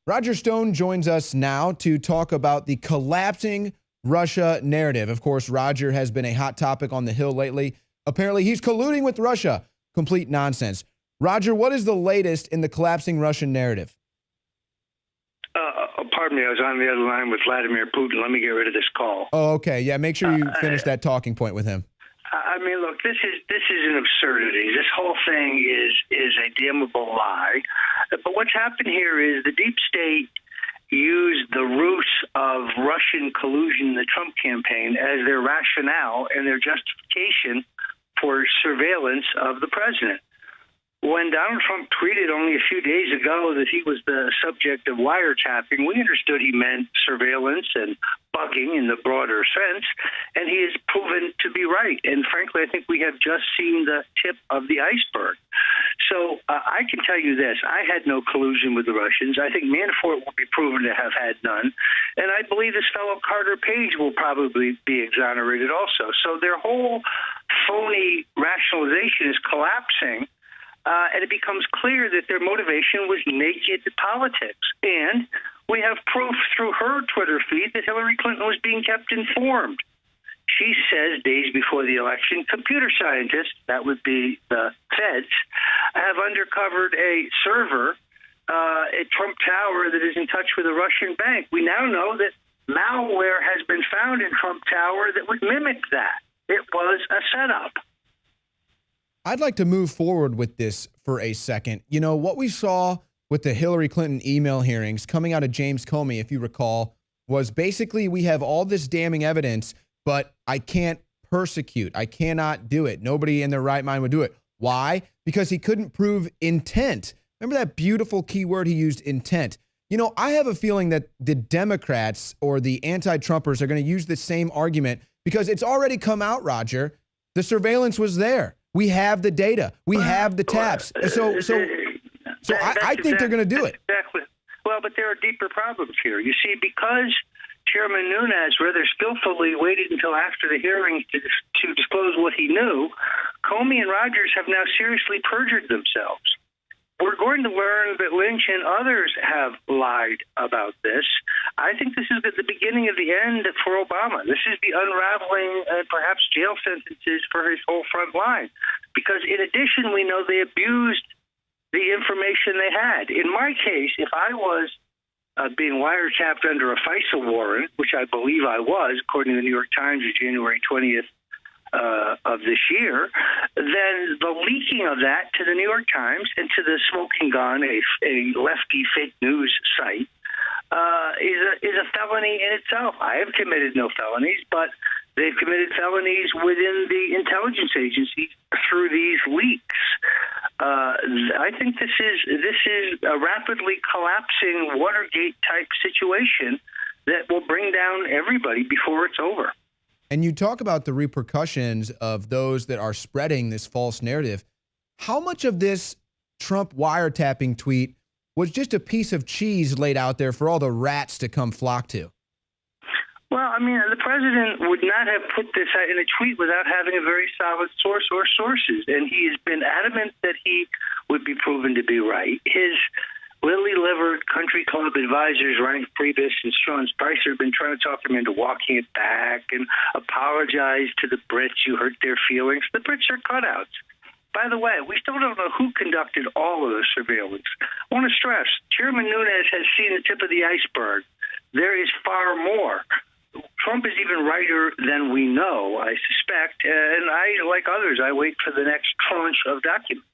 Roger Stone joins us now to talk about the collapsing Russia narrative. Of course, Roger has been a hot topic on the Hill lately. Apparently, he's colluding with Russia. Complete nonsense. Roger, what is the latest in the collapsing Russian narrative? Pardon me, I was on the other line with Vladimir Putin. Let me get rid of this call. Oh, okay. Yeah, make sure you finish that talking point with him. I mean, look, this is an absurdity. This whole thing is a damnable lie. But what's happened here is the deep state used the ruse of Russian collusion in the Trump campaign as their rationale and their justification for surveillance of the president. When Donald Trump tweeted only a few days ago that he was the subject of wiretapping, we understood he meant surveillance and bugging in the broader sense, and he has proven to be right. And frankly, I think we have just seen the tip of the iceberg. So I can tell you this. I had no collusion with the Russians. I think Manafort will be proven to have had none. And I believe this fellow Carter Page will probably be exonerated also. So their whole phony rationalization is collapsing. And it becomes clear that their motivation was naked politics. And we have proof through her Twitter feed that Hillary Clinton was being kept informed. She says days before the election, computer scientists, that would be the feds, have uncovered a server at Trump Tower that is in touch with a Russian bank. We now know that malware has been found in Trump Tower that would mimic that. It was a setup. I'd like to move forward with this for a second. You know, what we saw with the Hillary Clinton email hearings coming out of James Comey, if you recall, was basically we have all this damning evidence, but I can't persecute. I cannot do it. Nobody in their right mind would do it. Why? Because he couldn't prove intent. Remember that beautiful key word he used, intent. You know, I have a feeling that the Democrats or the anti-Trumpers are going to use the same argument because it's already come out, Roger. The surveillance was there. We have the data. We have the taps. So I think they're going to do it. Exactly. Well, but there are deeper problems here. You see, because Chairman Nunes rather skillfully waited until after the hearing to disclose what he knew, Comey and Rogers have now seriously perjured themselves. We're going to learn that Lynch and others have lied about this. I think this is the beginning of the end for Obama. This is the unraveling and perhaps jail sentences for his whole front line. Because in addition, we know they abused the information they had. In my case, if I was being wiretapped under a FISA warrant, which I believe I was, according to the New York Times of January 20th, of this year, then the leaking of that to the New York Times and to the Smoking Gun, a lefty fake news site, is a felony in itself. I have committed no felonies, but they've committed felonies within the intelligence agency through these leaks. I think this is a rapidly collapsing Watergate type situation that will bring down everybody before it's over. And you talk about the repercussions of those that are spreading this false narrative. How much of this Trump wiretapping tweet was just a piece of cheese laid out there for all the rats to come flock to? Well, I mean, the president would not have put this out in a tweet without having a very solid source or sources. And he has been adamant that he would be proven to be right. His lily-livered country club advisors, Reince Priebus and Sean Spicer, have been trying to talk him into walking it back and apologize to the Brits. You hurt their feelings. The Brits are cutouts. By the way, we still don't know who conducted all of the surveillance. I want to stress, Chairman Nunes has seen the tip of the iceberg. There is far more. Trump is even righter than we know, I suspect. And I, like others, I wait for the next tranche of documents.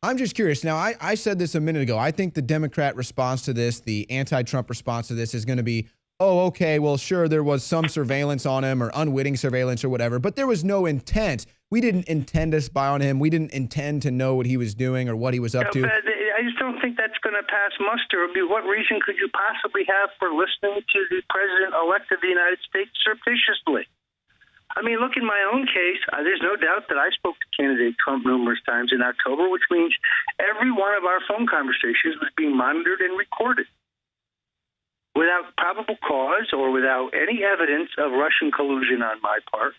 I'm just curious. Now, I said this a minute ago. I think the Democrat response to this, the anti-Trump response to this is going to be, oh, okay, well, sure, there was some surveillance on him or unwitting surveillance or whatever, but there was no intent. We didn't intend to spy on him. We didn't intend to know what he was doing or what he was up to. I just don't think that's going to pass muster. I mean, what reason could you possibly have for listening to the president-elect of the United States surreptitiously? I mean, look, in my own case, there's no doubt that I spoke to candidate Trump numerous times in October, which means every one of our phone conversations was being monitored and recorded. Without probable cause or without any evidence of Russian collusion on my part,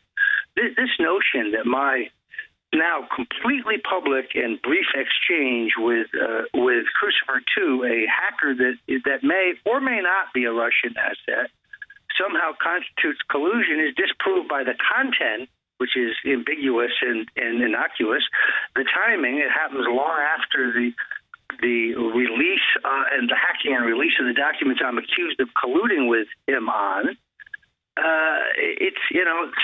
this notion that my now completely public and brief exchange with Crucifer 2, a hacker that may or may not be a Russian asset, somehow constitutes collusion is disproved by the content, which is ambiguous and innocuous. The timing, it happens long after the release and the hacking and release of the documents I'm accused of colluding with him on.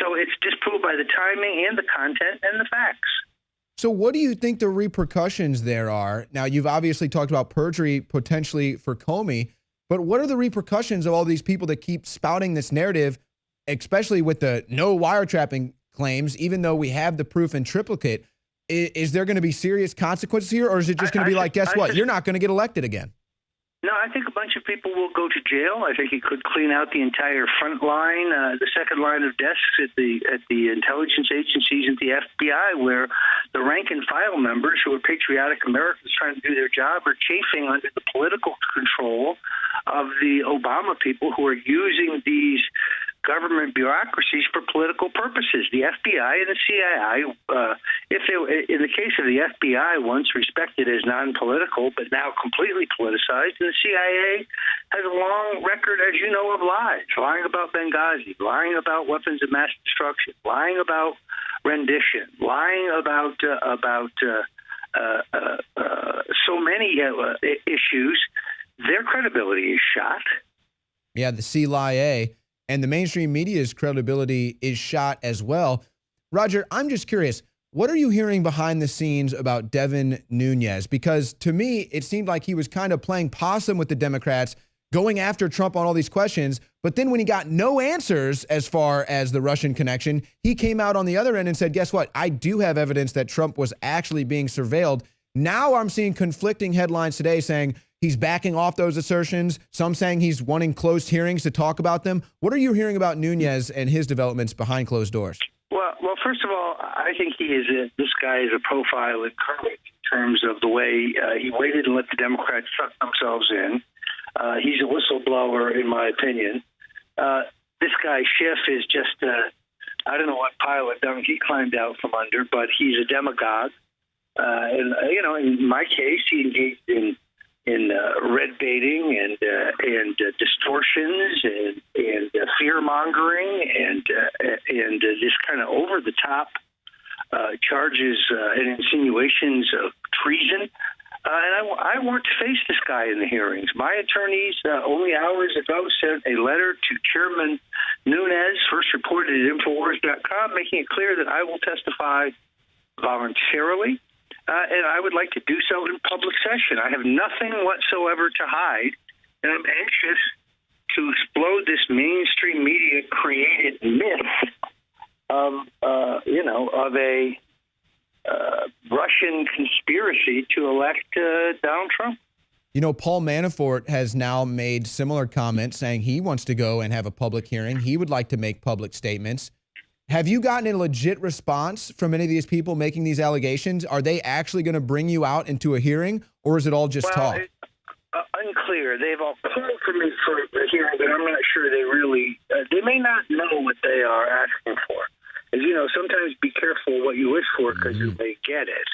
So it's disproved by the timing and the content and the facts. So what do you think the repercussions there are? Now, you've obviously talked about perjury potentially for Comey, but what are the repercussions of all these people that keep spouting this narrative, especially with the no wiretapping claims, even though we have the proof in triplicate? Is there going to be serious consequences here, or is it just going to be like, guess what? You're not going to get elected again? No, I think a bunch of people will go to jail. I think it could clean out the entire front line, the second line of desks at the intelligence agencies and the FBI, where the rank and file members who are patriotic Americans trying to do their job are chafing under the political control of the Obama people who are using these government bureaucracies for political purposes. The FBI and the CIA, in the case of the FBI, once respected as non-political, but now completely politicized, and the CIA has a long record, as you know, of lies, lying about Benghazi, lying about weapons of mass destruction, lying about rendition, lying about so many issues. Their credibility is shot. Yeah, the CIA and the mainstream media's credibility is shot as well. Roger, I'm just curious, what are you hearing behind the scenes about Devin Nunes? Because to me, it seemed like he was kind of playing possum with the Democrats, going after Trump on all these questions. But then when he got no answers as far as the Russian connection, he came out on the other end and said, guess what? I do have evidence that Trump was actually being surveilled. Now I'm seeing conflicting headlines today saying he's backing off those assertions, some saying he's wanting closed hearings to talk about them. What are you hearing about Nunes and his developments behind closed doors? Well, first of all, I think this guy is a profile in courage in terms of the way he waited and let the Democrats suck themselves in. He's a whistleblower, in my opinion. This guy, Schiff, is just, I don't know what pile of dung he climbed out from under, but he's a demagogue. In my case, he engaged in red baiting and distortions and fear mongering and this kind of over the top charges and insinuations of treason. And I want to face this guy in the hearings. My attorneys only hours ago sent a letter to Chairman Nunes, first reported at Infowars.com, making it clear that I will testify voluntarily. And I would like to do so in public session. I have nothing whatsoever to hide, and I'm anxious to explode this mainstream media created myth of a Russian conspiracy to elect Donald Trump. You know, Paul Manafort has now made similar comments saying he wants to go and have a public hearing. He would like to make public statements. Have you gotten a legit response from any of these people making these allegations? Are they actually going to bring you out into a hearing, or is it all just talk? Unclear. They've all called for me for a hearing, but I'm not sure they really. They may not know what they are asking for. As you know, sometimes be careful what you wish for because you may get it.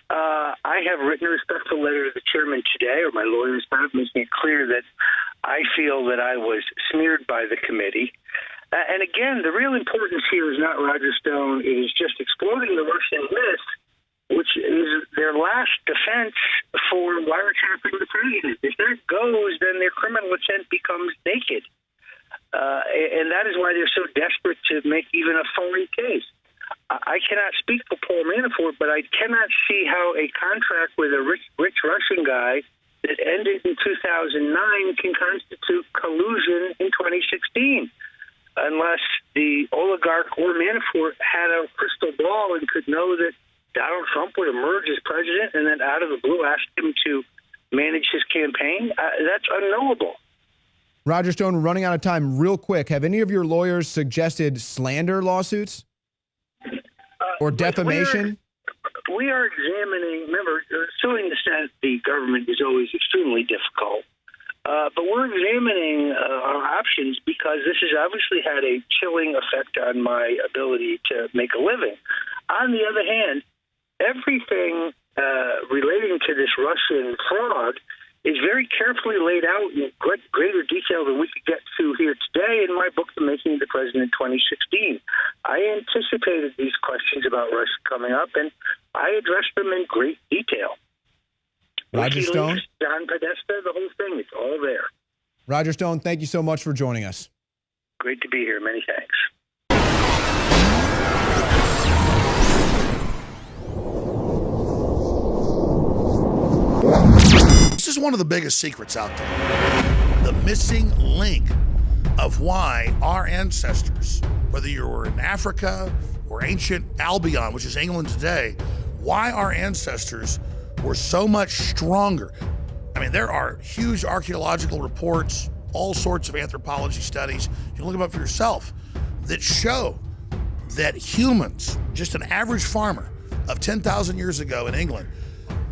I have written a respectful letter to the chairman today, or my lawyers have, making it clear that I feel that I was smeared by the committee. And again, the real importance here is not Roger Stone. It is just exploding the Russian myth, which is their last defense for wiretapping the president. If that goes, then their criminal intent becomes naked. And that is why they're so desperate to make even a phony case. I cannot speak for Paul Manafort, but I cannot see how a contract with a rich Russian guy that ended in 2009 can constitute collusion in 2016. Unless the oligarch or Manafort had a crystal ball and could know that Donald Trump would emerge as president and then out of the blue ask him to manage his campaign, that's unknowable. Roger Stone, running out of time real quick. Have any of your lawyers suggested slander lawsuits or defamation? We are examining, remember, suing the government is always extremely difficult. But we're examining our options because this has obviously had a chilling effect on my ability to make a living. On the other hand, everything relating to this Russian fraud is very carefully laid out in greater detail than we could get to here today in my book, The Making of the President 2016. I anticipated these questions about Russia coming up, and I addressed them in great detail. Roger Stone? John Podesta, the whole thing, it's all there. Roger Stone, thank you so much for joining us. Great to be here. Many thanks. This is one of the biggest secrets out there. The missing link of why our ancestors, whether you were in Africa or ancient Albion, which is England today, why our ancestors were so much stronger. I mean, there are huge archaeological reports, all sorts of anthropology studies, you can look them up for yourself, that show that humans, just an average farmer of 10,000 years ago in England,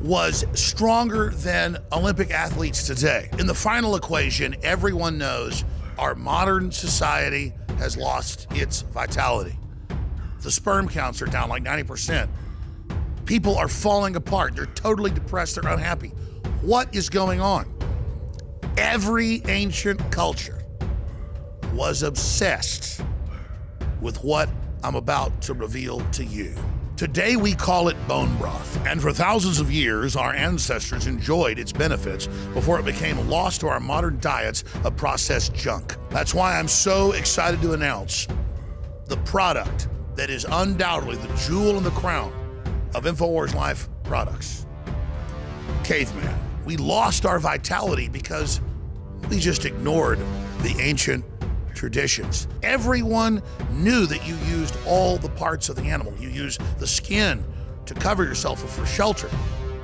was stronger than Olympic athletes today. In the final equation, everyone knows our modern society has lost its vitality. The sperm counts are down like 90%. People are falling apart. They're totally depressed. They're unhappy. What is going on? Every ancient culture was obsessed with what I'm about to reveal to you. Today we call it bone broth, and for thousands of years our ancestors enjoyed its benefits before it became lost to our modern diets of processed junk. That's why I'm so excited to announce the product that is undoubtedly the jewel in the crown of InfoWars Life products. Caveman. We lost our vitality because we just ignored the ancient traditions. Everyone knew that you used all the parts of the animal. You used the skin to cover yourself or for shelter.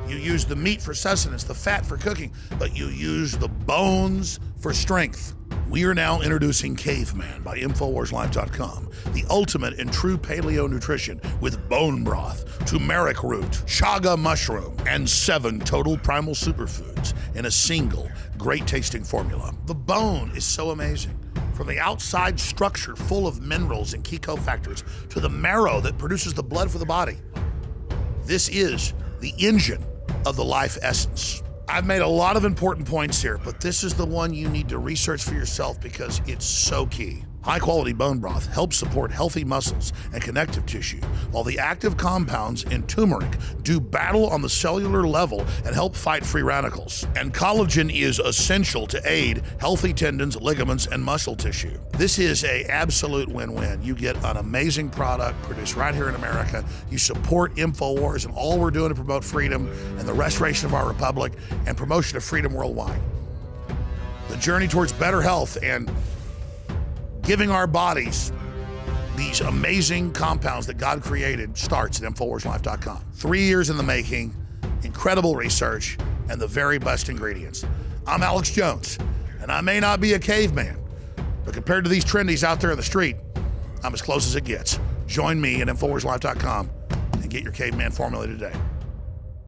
You used the meat for sustenance, the fat for cooking, but you used the bones for strength. We are now introducing Caveman by InfoWarsLife.com, the ultimate in true paleo nutrition with bone broth, turmeric root, chaga mushroom, and 7 total primal superfoods in a single great tasting formula. The bone is so amazing. From the outside structure full of minerals and key cofactors to the marrow that produces the blood for the body. This is the engine of the life essence. I've made a lot of important points here, but this is the one you need to research for yourself because it's so key. High-quality bone broth helps support healthy muscles and connective tissue, while the active compounds in turmeric do battle on the cellular level and help fight free radicals. And collagen is essential to aid healthy tendons, ligaments, and muscle tissue. This is an absolute win-win. You get an amazing product produced right here in America. You support InfoWars and all we're doing to promote freedom and the restoration of our republic and promotion of freedom worldwide. The journey towards better health and giving our bodies these amazing compounds that God created starts at InfoWarsLife.com. 3 years in the making, incredible research, and the very best ingredients. I'm Alex Jones, and I may not be a caveman, but compared to these trendies out there in the street, I'm as close as it gets. Join me at InfoWarsLife.com and get your caveman formula today.